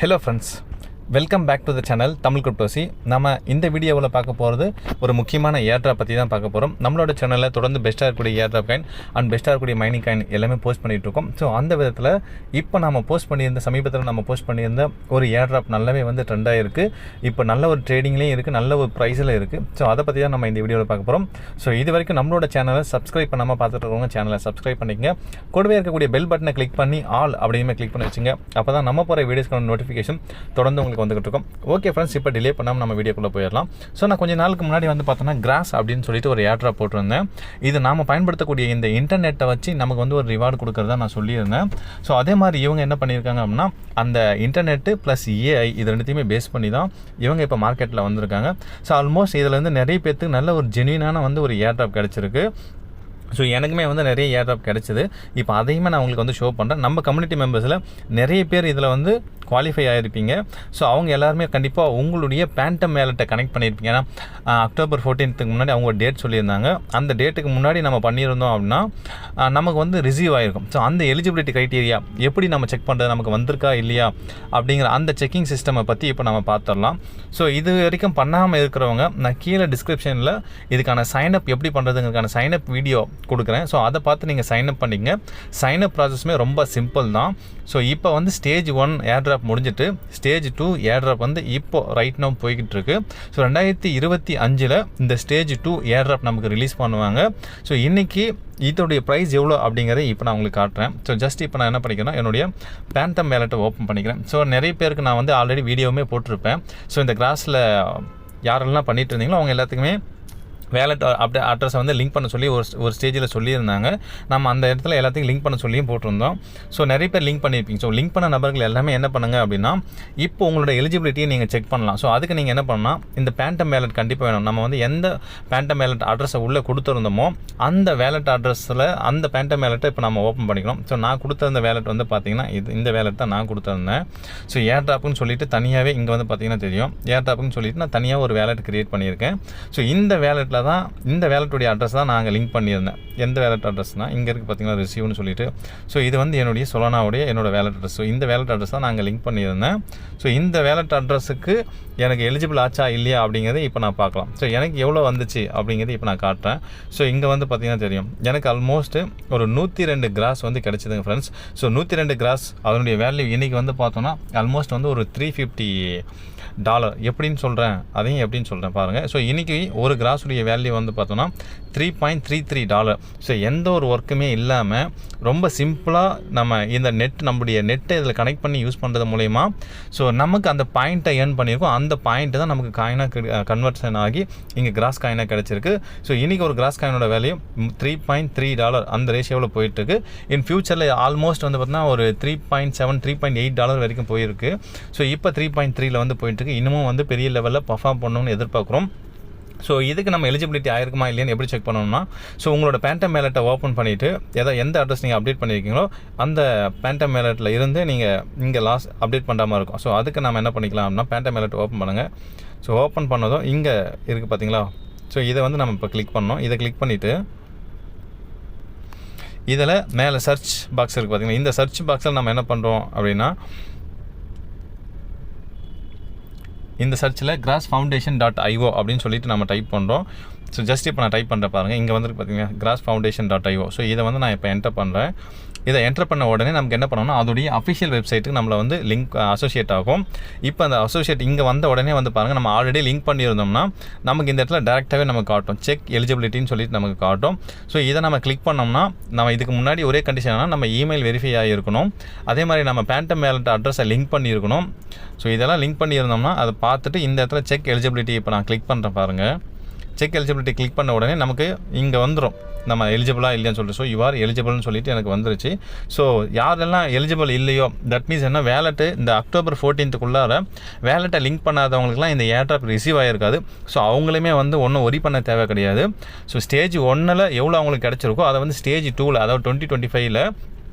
Hello friends, welcome back to the channel Tamil Cryptocy. நம்ம இந்த வீடியோவில் பார்க்க போகிறது ஒரு முக்கியமான ஏர்ட்ராப் பற்றி தான் பார்க்க போகிறோம். நம்மளோட சேனலில் தொடர்ந்து பெஸ்ட்டாக இருக்கக்கூடிய ஏர்ட்ராப் காயின் அண்ட் பெஸ்ட்டாக இருக்கக்கூடிய மைனிங் காயின் எல்லாமே போஸ்ட் பண்ணிகிட்டு இருக்கோம். ஸோ அந்த விதத்தில் இப்போ நம்ம போஸ்ட் பண்ணியிருந்த சமீபத்தில் நம்ம போஸ்ட் பண்ணியிருந்த ஒரு ஏர்ட்ராப் நல்லாவே வந்து ட்ரெண்டாக இருக்குது. இப்போ நல்ல ஒரு ட்ரேடிங்லேயும் இருக்குது, நல்ல ஒரு ப்ரைஸில் இருக்குது. ஸோ அதை பற்றி தான் நம்ம இந்த வீடியோவில் பார்க்க போகிறோம். ஸோ இது வரைக்கும் நம்மளோட சேனலை சப்ஸ்கிரைப் பண்ணாமல் பார்த்துட்டு இருக்கவங்க சேனலை சப்ஸ்கிரைப் பண்ணிக்கங்க. கூடவே இருக்கக்கூடிய பெல் பட்டனை கிளிக் பண்ணி ஆல் அப்படியுமே கிளிக் பண்ணி வச்சுங்க. அப்போ தான் நம்ம போகிற வீடியோஸ்க்கான நோட்டிஃபிகேஷன் தொடர்ந்து உங்களுக்கு வந்துகிட்டு இருக்கும். ஓகே ஃப்ரெண்ட்ஸ், இப்போ டிலே பண்ணாமல் நம்ம வீடியோக்குள்ளே போயிடலாம். ஸோ நான் கொஞ்சம் நாளுக்கு முன்னாடி வந்து பார்த்தோன்னா கிராஸ் அப்படின்னு சொல்லிட்டு ஒரு ஏர்ட்ராப் போட்டிருந்தேன். இது நாம் பயன்படுத்தக்கூடிய இந்த இன்டர்நெட்டை வச்சு நமக்கு வந்து ஒரு ரிவார்டு கொடுக்குறதா நான் சொல்லியிருந்தேன். ஸோ அதே மாதிரி இவங்க என்ன பண்ணியிருக்காங்க அப்படின்னா அந்த இன்டர்நெட்டு ப்ளஸ் ஏஐ இது ரெண்டுத்தையுமே பேஸ் பண்ணி தான் இவங்க இப்போ மார்க்கெட்டில் வந்திருக்காங்க. ஸோ ஆல்மோஸ்ட் இதில் வந்து நிறைய பேருக்கு நல்ல ஒரு ஜென்யூனான வந்து ஒரு ஏர்ட்ராப் கிடச்சிருக்கு. ஸோ எனக்குமே வந்து நிறைய ஏர்ட்ராப் கிடச்சிது. இப்போ அதையுமே நான் உங்களுக்கு வந்து ஷோ பண்ணுறேன். நம்ம கம்யூனிட்டி மெம்பர்ஸில் நிறைய பேர் இதில் வந்து குவாலிஃபை ஆகிருப்பீங்க. ஸோ அவங்க எல்லாருமே கண்டிப்பாக உங்களுடைய பேண்டம் வேலெட்டை கனெக்ட் பண்ணியிருப்பீங்க. ஏன்னா அக்டோபர் 14க்கு முன்னாடி அவங்க ஒரு டேட் சொல்லியிருந்தாங்க. அந்த டேட்டுக்கு முன்னாடி நம்ம பண்ணியிருந்தோம் அப்படின்னா நமக்கு வந்து ரிசீவ் ஆகிருக்கும். ஸோ அந்த எலிஜிபிலிட்டி க்ரைட்டீரியா எப்படி நம்ம செக் பண்ணுறது, நமக்கு வந்திருக்கா இல்லையா அப்படிங்கிற அந்த செக்கிங் சிஸ்டமை பற்றி இப்போ நம்ம பார்த்துடலாம். ஸோ இது வரைக்கும் பண்ணாமல் இருக்கிறவங்க நான் கீழே டிஸ்கிரிப்ஷனில் இதுக்கான சைனப் எப்படி பண்ணுறதுங்கிறதுக்கான சைனப் வீடியோ கொடுக்குறேன். ஸோ அதை பார்த்து நீங்கள் சைனப் பண்ணிங்க. சைனப் ப்ராசஸ்மே ரொம்ப சிம்பிள் தான். ஸோ இப்போ வந்து ஸ்டேஜ் 1 ஏர்ட்ராப் முடிஞ்சிட்டு ஸ்டேஜ் 2 ஏர்ட்ராப் வந்து இப்போ ரைட் நோ போய்கிட்டு இருக்கு. ஸோ 2025 இந்த ஸ்டேஜ் 2 ஏர்ட்ராப் நமக்கு ரிலீஸ் பண்ணுவாங்க. ஸோ இன்றைக்கி இதோடைய ப்ரைஸ் எவ்வளோ அப்படிங்கிறத இப்போ நான் உங்களுக்கு காட்டுறேன். ஸோ ஜஸ்ட் இப்போ நான் என்ன பண்ணிக்கிறேன்னா என்னுடைய பேண்டம் வேலெட்டை ஓப்பன் பண்ணிக்கிறேன். ஸோ நிறைய பேருக்கு நான் வந்து ஆல்ரெடி வீடியோவுமே போட்டிருப்பேன். ஸோ இந்த கிராஸில் யாரெல்லாம் பண்ணிட்டு இருந்தீங்களோ அவங்க எல்லாத்துக்குமே வேலெட் அட்ரஸை வந்து லிங்க் பண்ண சொல்லி ஒரு ஸ்டேஜில் சொல்லியிருந்தாங்க. நம்ம அந்த இடத்துல எல்லாத்தையும் லிங்க் பண்ண சொல்லியும் போட்டிருந்தோம். ஸோ நிறைய பேர் லிங்க் பண்ணியிருப்பீங்க. ஸோ லிங்க் பண்ண நபர்கள் எல்லாமே என்ன பண்ணுங்கள் அப்படின்னா இப்போ உங்களோட எலிஜிபிலிட்டியை நீங்கள் செக் பண்ணலாம். ஸோ அதுக்கு நீங்கள் என்ன பண்ணலாம், இந்த பேண்டம் வேலெட் கண்டிப்பாக வேணும். நம்ம வந்து எந்த பேண்டம் வேலெட் அட்ரஸை உள்ளே கொடுத்துருந்தோமோ அந்த வேலெட் அட்ரஸில் அந்த பேண்டம் வேலெட்டை இப்போ நம்ம ஓப்பன் பண்ணிக்கணும். ஸோ நான் கொடுத்துருந்த வேலெட் வந்து பார்த்தீங்கன்னா இந்த வேலெட் தான் நான் கொடுத்துருந்தேன். ஸோ ஏர்ட்ராப்னு சொல்லிட்டு தனியாகவே இங்கே வந்து பார்த்தீங்கன்னா தெரியும், ஏர்ட்ராப்னு சொல்லிட்டு நான் தனியாக ஒரு வேலெட் கிரியேட் பண்ணியிருக்கேன். ஸோ இந்த வேலெட்டில் தான் இந்த வேலெட்டுடைய அட்ரஸ் தான் நாங்கள் லிங்க் பண்ணியிருந்தேன். எந்த வேலெட் அட்ரஸ்னால் இங்கே இருக்குது பார்த்தீங்கன்னா ரிசீவ்னு சொல்லிட்டு. ஸோ இது வந்து என்னுடைய சொலனாவுடைய என்னோட வேலெட் அட்ரஸ். ஸோ இந்த வேலெட் அட்ரஸ் தான் நாங்கள் லிங்க் பண்ணியிருந்தேன். ஸோ இந்த வேலெட் அட்ரஸுக்கு எனக்கு எலிஜிபிள் ஆச்சா இல்லையா அப்படிங்கிறத இப்போ நான் பார்க்கலாம். ஸோ எனக்கு எவ்வளோ வந்துச்சு அப்படிங்கிறது இப்போ நான் காட்டுறேன். ஸோ இங்கே வந்து பார்த்தீங்கன்னா தெரியும் எனக்கு ஆல்மோஸ்ட் ஒரு 102 கிராஸ் வந்து கிடச்சிதுங்க ஃப்ரெண்ட்ஸ். ஸோ 102 கிராஸ் அதனுடைய வேல்யூ இன்றைக்கி வந்து பார்த்தோன்னா ஆல்மோஸ்ட் வந்து ஒரு $350 எப்படின்னு சொல்கிறேன், அதையும் எப்படின்னு சொல்கிறேன் பாருங்கள். ஸோ இன்றைக்கி ஒரு கிராஸுடைய வேல்யூ வந்து பார்த்தோன்னா $3.33. ஸோ எந்த ஒரு ஒர்க்குமே இல்லாமல் ரொம்ப சிம்பிளாக நம்ம இந்த நம்முடைய நெட்டை இதில் கனெக்ட் பண்ணி யூஸ் பண்ணுறது மூலயமா ஸோ நமக்கு அந்த பாயிண்ட்டை ஏர்ன் பண்ணியிருக்கோம். அந்த பாயிண்ட்டு தான் நமக்கு காயினாக கன்வர்ஷன் ஆகி இங்கே கிராஸ் காயினாக கிடச்சிருக்கு. ஸோ இன்றைக்கி ஒரு கிராஸ் காயினோட வேல்யூ $3.3 அந்த ரேஷியோவில் போயிட்டுருக்கு. இன் ஃபியூச்சரில் ஆல்மோஸ்ட் வந்து பார்த்தீங்கன்னா ஒரு $3.7 $3.8 வரைக்கும் போயிருக்கு. ஸோ இப்போ 3.3 வந்து போயிட்டுருக்கு. இன்னமும் வந்து பெரிய லெவலில் பர்ஃபார்ம் பண்ணணும்னு எதிர்பார்க்குறோம். ஸோ இதுக்கு நம்ம எலிஜிபிலிட்டி ஆயிருக்குமா இல்லையான்னு எப்படி செக் பண்ணணும்னா ஸோ உங்களோட பேண்டம் வேலெட்டை ஓப்பன் பண்ணிவிட்டு எந்த அட்ரஸ் நீங்கள் அப்டேட் பண்ணியிருக்கீங்களோ அந்த பேண்டம் வேலெட்டில் இருந்து நீங்கள் இங்கே அப்டேட் பண்ணுறாமல் இருக்கும். ஸோ அதுக்கு நம்ம என்ன பண்ணிக்கலாம் அப்படின்னா பேண்டம் வேலெட் ஓப்பன் பண்ணுங்கள். ஸோ ஓப்பன் பண்ணதும் இங்கே இருக்குது பார்த்தீங்களா. ஸோ இதை வந்து நம்ம இப்போ கிளிக் பண்ணோம். இதை கிளிக் பண்ணிவிட்டு இதில் மேலே சர்ச் பாக்ஸ் இருக்குது பார்த்தீங்களா. இந்த சர்ச் பாக்ஸில் நம்ம என்ன பண்ணுறோம் அப்படின்னா இந்த சர்ச்சில் grassfoundation.io அப்படின்னு சொல்லிட்டு நம்ம டைப் பண்ணுறோம். ஸோ ஜஸ்ட் இப்போ நான் டைப் பண்ணுறேன் பாருங்கள். இங்கே வந்து பார்த்தீங்கன்னா grassfoundation.io. ஸோ இதை வந்து நான் இப்போ என்டர் பண்ணுறேன். இதை என்டர் பண்ண உடனே நமக்கு என்ன பண்ணணும்னா அதோடைய அஃபிஷியல் வெப்சைட்டுக்கு நம்மளை வந்து லிங்க் அசோசியேட் ஆகும். இப்போ அந்த அசோசியேட் இங்கே வந்த உடனே வந்து பாருங்கள், நம்ம ஆல்ரெடி லிங்க் பண்ணியிருந்தோம்னா நமக்கு இந்த இடத்துல டேரெக்டாகவே நமக்கு காட்டும், செக் எலிஜிபிலிட்டின்னு சொல்லிட்டு நமக்கு காட்டும். ஸோ இதை நம்ம கிளிக் பண்ணோம்னா நம்ம இதுக்கு முன்னாடி ஒரே கண்டிஷனாக நம்ம இமெயில் வெரிஃபை ஆகிருக்கணும். அதே மாதிரி நம்ம பேண்டம் வேலெட் அட்ரஸை லிங்க் பண்ணியிருக்கணும். ஸோ இதெல்லாம் லிங்க் பண்ணியிருந்தோம்னா அதை பார்த்துட்டு இந்த இடத்துல செக் எலிஜிபிலிட்டி இப்போ நான் கிளிக் பண்ணுறேன் பாருங்கள். செக் எலிஜிபிலிட்டி கிளிக் பண்ண உடனே நமக்கு இங்கே வந்துடும் நம்ம எலிஜிபிளாக இல்லையான்னு சொல்லிட்டு. ஸோ யூஆர் எலிஜிபிள்னு சொல்லிட்டு எனக்கு வந்துருச்சு. ஸோ யாரெல்லாம் எலிஜிபிள் இல்லையோ தட் மீன்ஸ் என்ன வேலெட்டு இந்த அக்டோபர் 14க்குள்ளார வேலெட்டை லிங்க் பண்ணாதவங்களுக்குலாம் இந்த ஏர்ட்ராப் ரிசீவ் ஆகிருக்காது. ஸோ அவங்களுமே வந்து ஒன்றும் ஒரி பண்ண தேவை கிடையாது. ஸோ ஸ்டேஜ் 1 எவ்வளோ அவங்களுக்கு கிடச்சிருக்கோ அதை வந்து ஸ்டேஜ் 2 அதாவது 2025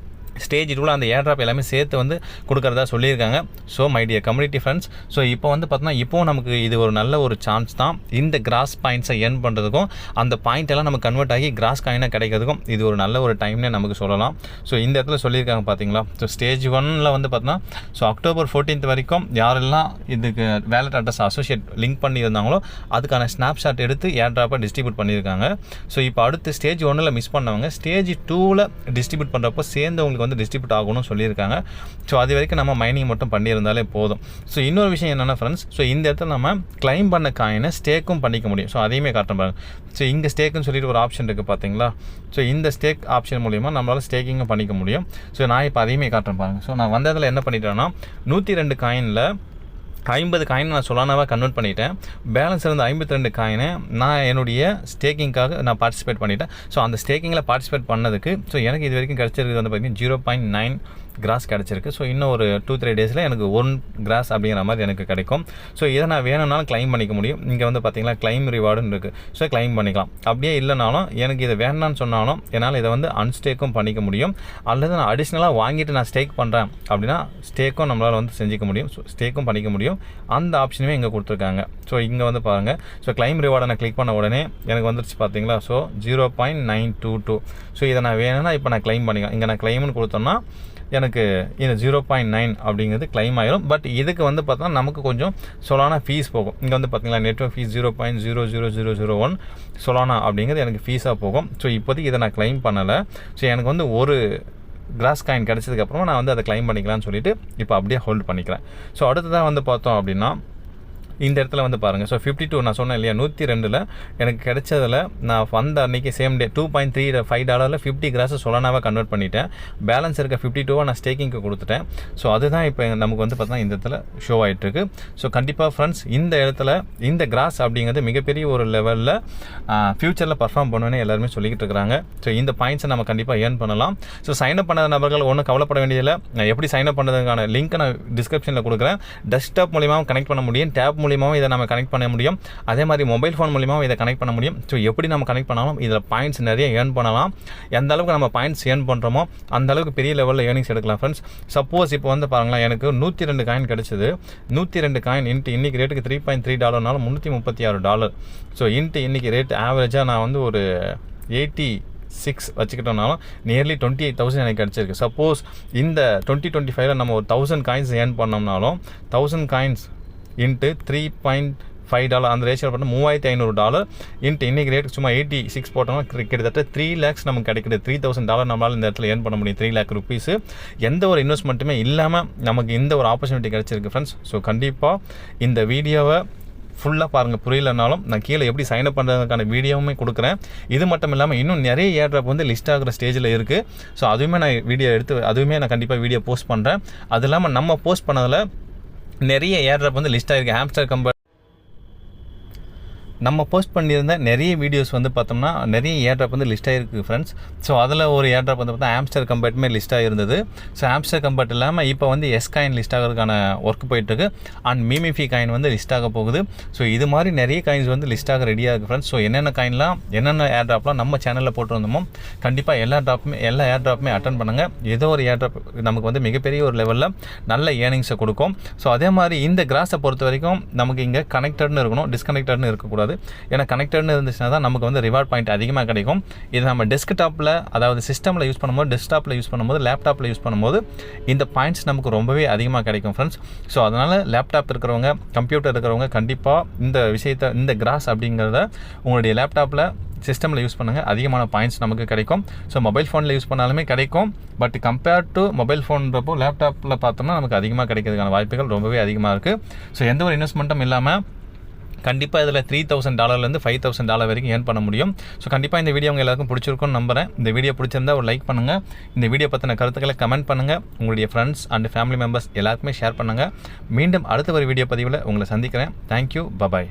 ஸ்டேஜ் 2ல் அந்த ஏர் ட்ராப் எல்லாமே சேர்த்து வந்து கொடுக்குறதா சொல்லியிருக்காங்க. So my dear community friends, so இப்போ வந்து பார்த்தோன்னா இப்போது நமக்கு இது ஒரு நல்ல ஒரு சான்ஸ் தான் இந்த கிராஸ் பாயிண்ட்ஸை ஏர்ன் பண்ணுறதுக்கும் அந்த பாயிண்ட் எல்லாம் நமக்கு கன்வெர்ட் ஆகி கிராஸ் காயினாக கிடைக்கிறதுக்கும் இது ஒரு நல்ல ஒரு டைம்னே நமக்கு சொல்லலாம். ஸோ இந்த இடத்துல சொல்லியிருக்காங்க பார்த்தீங்களா. ஸோ ஸ்டேஜ் 1ல் வந்து பார்த்தோன்னா ஸோ அக்டோபர் 14th வரைக்கும் யாரெல்லாம் இதுக்கு வேலட் அட்ரஸ் அசோசியேட் லிங்க் பண்ணியிருந்தாங்களோ அதுக்கான ஸ்னாப்ஷாட் எடுத்து ஏர் ட்ராப்பை டிஸ்ட்ரிபியூட் பண்ணியிருக்காங்க. ஸோ இப்போ அடுத்து ஸ்டேஜ் 1ல் மிஸ் பண்ணவங்க ஸ்டேஜ் 2ல் டிஸ்ட்ரிபியூட் பண்ணுறப்போ சேர்ந்தவங்களுக்கு வந்து டிஸ்ட்ரிபியூட் ஆகணும்னு சொல்லியிருக்காங்க. ஸோ அது வரைக்கும் நம்ம மைனிங் மட்டும் பண்ணியிருந்தாலே போதும். ஸோ இன்னொரு விஷயம் என்னென்னா ஃப்ரெண்ட்ஸ், ஸோ இந்த இடத்துல நம்ம கிளைம் பண்ண காயினை ஸ்டேக்கும் பண்ணிக்க முடியும். ஸோ அதையுமே காட்டுறேன் பாருங்க. ஸோ இங்கே ஸ்டேக்குன்னு சொல்லிட்டு ஒரு ஆப்ஷன் இருக்குது பார்த்தீங்களா. ஸோ இந்த ஸ்டேக் ஆப்ஷன் மூலிமா நம்மளால் ஸ்டேக்கிங்கும் பண்ணிக்க முடியும். ஸோ நான் இப்போ அதையுமே காட்டுறேன் பாருங்கள். ஸோ நான் வந்ததில் என்ன பண்ணிட்டேன்னா 102 காயினில் 50 காயின் நான் சொலானாவாக கன்வெர்ட் பண்ணிட்டேன். பேலன்ஸ் இருந்த 52 காயினை நான் என்னுடைய ஸ்டேக்கிங்காக நான் பார்ட்டிசிபேட் பண்ணிட்டேன். ஸோ அந்த ஸ்டேக்கிங்கில் பார்ட்டிசிபேட் பண்ணதுக்கு ஸோ எனக்கு இது வரைக்கும் கிடச்சிருக்கிறது வந்து பார்த்திங்கன்னா 0.9 கிராஸ் கிடச்சிருக்கு. ஸோ இன்னும் ஒரு 2-3 டேஸில் எனக்கு 1 கிராஸ் அப்படிங்கிற மாதிரி எனக்கு கிடைக்கும். ஸோ இதை நான் வேணும்னாலும் கிளைம் பண்ணிக்க முடியும். இங்கே வந்து பார்த்திங்கன்னா கிளைம் ரிவார்டுன்னு இருக்குது. ஸோ கிளைம் பண்ணிக்கலாம். அப்படியே இல்லைனாலும் எனக்கு இதை வேணான்னு சொன்னாலும் என்னால் இதை வந்து அன்ஸ்டேக்கும் பண்ணிக்க முடியும். அல்லது நான் அடிஷ்னலாக வாங்கிட்டு நான் ஸ்டேக் பண்ணுறேன் அப்படின்னா ஸ்டேக்கும் நம்மளால் வந்து செஞ்சிக்க முடியும். ஸோ ஸ்டேக்கும் பண்ணிக்க முடியும். அந்த ஆப்ஷனுமே இங்கே கொடுத்துருக்காங்க. ஸோ இங்கே வந்து பாருங்கள். ஸோ கிளைம் ரிவார்டை நான் கிளிக் பண்ண உடனே எனக்கு வந்துருச்சு பார்த்தீங்களா. ஸோ 0.922. ஸோ இதை நான் வேணும்னா இப்போ நான் கிளைம் பண்ணிக்கலாம். இங்கே நான் கிளைம்னு கொடுத்தோன்னா எனக்கு இந்த 0.9 அப்படிங்கிறது கிளைம் ஆகிடும். பட் இதுக்கு வந்து பார்த்தோன்னா நமக்கு கொஞ்சம் சொலானா ஃபீஸ் போகும். இங்கே வந்து பார்த்தீங்களா நெட்வொர்க் ஃபீஸ் 0.00001 சொலானா அப்படிங்கிறது எனக்கு ஃபீஸாக போகும். ஸோ இப்போதைக்கு இதை நான் கிளைம் பண்ணலை. ஸோ எனக்கு வந்து ஒரு கிராஸ் காயின் கிடச்சதுக்கப்புறமா நான் வந்து அதை கிளைம் பண்ணிக்கலாம்னு சொல்லிட்டு இப்போ அப்படியே ஹோல்ட் பண்ணிக்கிறேன். ஸோ அடுத்ததாக வந்து பார்த்தோம் அப்படின்னா இந்த இடத்துல வந்து பாருங்கள். ஸோ 52 நான் சொன்னேன் இல்லையா 102ல் எனக்கு கிடைச்சதில் நான் வந்த அன்றைக்கி சேம் டே $2.35 50 கிராஸை சொலானாவாக கன்வெர்ட் பண்ணிட்டேன். பேலன்ஸ் இருக்க 52 நான் ஸ்டேக்கிங்க்கு கொடுத்துட்டேன். ஸோ அதுதான் இப்போ நமக்கு வந்து பார்த்தா இந்த இடத்துல ஷோ ஆகிட்டுருக்கு. ஸோ கண்டிப்பாக ஃப்ரெண்ட்ஸ் இந்த இடத்துல இந்த கிராஸ் அப்படிங்கிறது மிகப்பெரிய ஒரு லெவலில் ஃப்யூச்சரில் பர்ஃபார்ம் பண்ணுவேன்னு எல்லாருமே சொல்லிக்கிட்டு இருக்கிறாங்க. ஸோ இந்த பாயிண்ட்ஸை நம்ம கண்டிப்பாக ஏர்ன் பண்ணலாம். ஸோ சைன்அப் பண்ணாத நபர்கள் ஒன்றும் கவலைப்பட வேண்டியதில்லை. நான் எப்படி சைன்அப் பண்ணுறதுக்கான லிங்க்கை நான் டிஸ்கிரிப்ஷனில் கொடுக்குறேன். டெஸ்க்டாப் மூலியமாக கனெக்ட் பண்ண முடியும். டேப் மூலியமாகவும் இதை நம்ம கனெக்ட் பண்ண முடியும். அதே மாதிரி மொபைல் ஃபோன் மூலியமாகவும் இதை கனெக்ட் பண்ண முடியும். ஸோ எப்படி நம்ம கனெக்ட் பண்ணாலும் இதில் பாயிண்ட்ஸ் நிறைய ஏர்ன் பண்ணலாம். எந்த அளவுக்கு நம்ம பாயிண்ட்ஸ் ஏர்ன் பண்ணுறோமோ அந்த அளவுக்கு பெரிய லெவலில் ஏர்னிங்ஸ் எடுக்கலாம் ஃப்ரெண்ட்ஸ். சப்போஸ் இப்போ வந்து பாருங்களேன் எனக்கு 102 காயின் கிடச்சிது. 102 காயின் இன்றைக்கி ரேட்டுக்கு $3.3 $336. ஸோ இன்றைக்கி ரேட் ஆவரேஜாக நான் வந்து ஒரு 86 வச்சுக்கிட்டோம்னாலும் நியர்லி 28,000 எனக்கு கிடச்சிருக்கு. சப்போஸ் இந்த 2025 நம்ம ஒரு 1000 காயின்ஸ் ஏர்ன் பண்ணோம்னாலும் 1000 காயின்ஸ் இன்ட்டு $3.5 அந்த ரேஷியோ பண்ண $3,500 இன்ட்டு இன்றைக்கி ரேட்டுக்கு சும்மா 86 போட்டோம்னா கிட்டத்தட்ட 3 lakhs நமக்கு கிடைக்குது. $3,000 நம்மளால் இந்த இடத்துல ஏர்ன் பண்ண முடியும். 3 lakh rupees எந்த ஒரு இன்வெஸ்ட்மெண்ட்டுமே இல்லாமல் நமக்கு இந்த ஒரு ஆப்பர்ச்சுனிட்டி கிடச்சிருக்கு ஃப்ரெண்ட்ஸ். ஸோ கண்டிப்பாக இந்த வீடியோவை ஃபுல்லாக பாருங்கள். புரியலனாலும் நான் கீழே எப்படி சைன்அப் பண்ணுறதுக்கான வீடியோவுமே கொடுக்குறேன். இது மட்டும் இல்லாமல் இன்னும் நிறைய ஏர் ட்ராப் வந்து லிஸ்ட் ஆகிற ஸ்டேஜில் இருக்குது. ஸோ அதுவுமே நான் வீடியோ எடுத்து அதுவுமே நான் கண்டிப்பாக வீடியோ போஸ்ட் பண்ணுறேன். அது இல்லாமல் நம்ம போஸ்ட் பண்ணதில் நிறைய ஏர் ட்ராப் வந்து லிஸ்ட் ஆகிருக்கு. ஹாம்ஸ்டர் கம்பெனி நம்ம போஸ்ட் பண்ணியிருந்த நிறைய வீடியோஸ் வந்து பார்த்தோம்னா நிறைய ஏர் ட்ராப் வந்து லிஸ்ட் ஆகிருக்கு ஃப்ரெண்ட்ஸ். ஸோ அதில் ஒரு ஏர் ட்ராப் வந்து பார்த்தா ஹாம்ஸ்டர் கம்பெட்டுமே லிஸ்ட் ஆகிருந்தது. ஸோ ஹாம்ஸ்டர் கம்பெட் இல்லாமல் இப்போ வந்து எஸ் காயின் லிஸ்ட் ஆகிறதுக்கான ஒர்க் போயிட்டுருக்கு. அண்ட் மிமிஃபி காயின் வந்து லிஸ்ட் ஆக போகுது. ஸோ இது மாதிரி நிறைய காயின்ஸ் வந்து லிஸ்ட் ஆக ரெடியாக இருக்குது ஃப்ரெண்ட்ஸ். ஸோ என்னென்ன காயின்லாம் என்னென்ன ஏர் ட்ராப்லாம் நம்ம சேனலில் போட்டுருந்தோமோ கண்டிப்பாக எல்லா ஏர் ட்ராப்புமே அட்டன் பண்ணுங்கள். ஏதோ ஒரு ஏர் ட்ராப் நமக்கு வந்து மிகப்பெரிய ஒரு லெவலில் நல்ல ஏர்னிங்ஸை கொடுக்கும். ஸோ அதே மாதிரி இந்த கிராஸை பொறுத்த வரைக்கும் நமக்கு இங்கே கனெக்டட்னு இருக்கணும், டிஸ்கனெக்டட்னு இருக்கக்கூடாது. ஏன்னா கனெக்டட்னு இருந்துச்சுன்னா தான் நமக்கு வந்து ரிவார்ட் பாயிண்ட் அதிகமாக கிடைக்கும். இது நம்ம டெஸ்க்டாப்பில் அதாவது சிஸ்டமில் யூஸ் பண்ணும்போது, டெஸ்க்டாப்பில் யூஸ் பண்ணும்போது, லேப்டாப்பில் யூஸ் பண்ணும்போது இந்த பாயிண்ட்ஸ் நமக்கு ரொம்பவே அதிகமாக கிடைக்கும் ஃப்ரெண்ட்ஸ். ஸோ அதனால் லேப்டாப் இருக்கிறவங்க, கம்ப்யூட்டர் இருக்கிறவங்க கண்டிப்பாக இந்த விஷயத்தை, இந்த கிராஸ் அப்படிங்கிறத உங்களுடைய லேப்டாப்பில் சிஸ்டமில் யூஸ் பண்ணுங்கள். அதிகமான பாயிண்ட்ஸ் நமக்கு கிடைக்கும். ஸோ மொபைல் ஃபோனில் யூஸ் பண்ணாலுமே கிடைக்கும். பட் கம்பேர்ட் டு மொபைல் ஃபோன்றப்போ லேப்டாப்பில் பார்த்தோம்னா நமக்கு அதிகமாக கிடைக்கிறதுக்கான வாய்ப்புகள் ரொம்பவே அதிகமாக இருக்குது. ஸோ எந்த ஒரு இன்வெஸ்ட்மெண்ட்டும் இல்லாமல் கண்டிப்பாக இதில் $3,000 $5,000 வரைக்கும் ஏர்ன் பண்ண முடியும். ஸோ கண்டிப்பாக இந்த வீடியோ உங்கள் எல்லாருக்கும் பிடிச்சிருக்கும்னு நம்புகிறேன். இந்த வீடியோ பிடிச்சிருந்தா ஒரு லைக் பண்ணுங்கள். இந்த வீடியோ பற்றின கருத்துக்களை கமெண்ட் பண்ணுங்கள். உங்களுடைய ஃப்ரெண்ட்ஸ் அண்ட் ஃபேமிலி மெம்பர்ஸ் எல்லாருக்குமே ஷேர் பண்ணுங்கள். மீண்டும் அடுத்த ஒரு வீடியோ பதிவில் உங்களை சந்திக்கிறேன். Thank you, bye bye.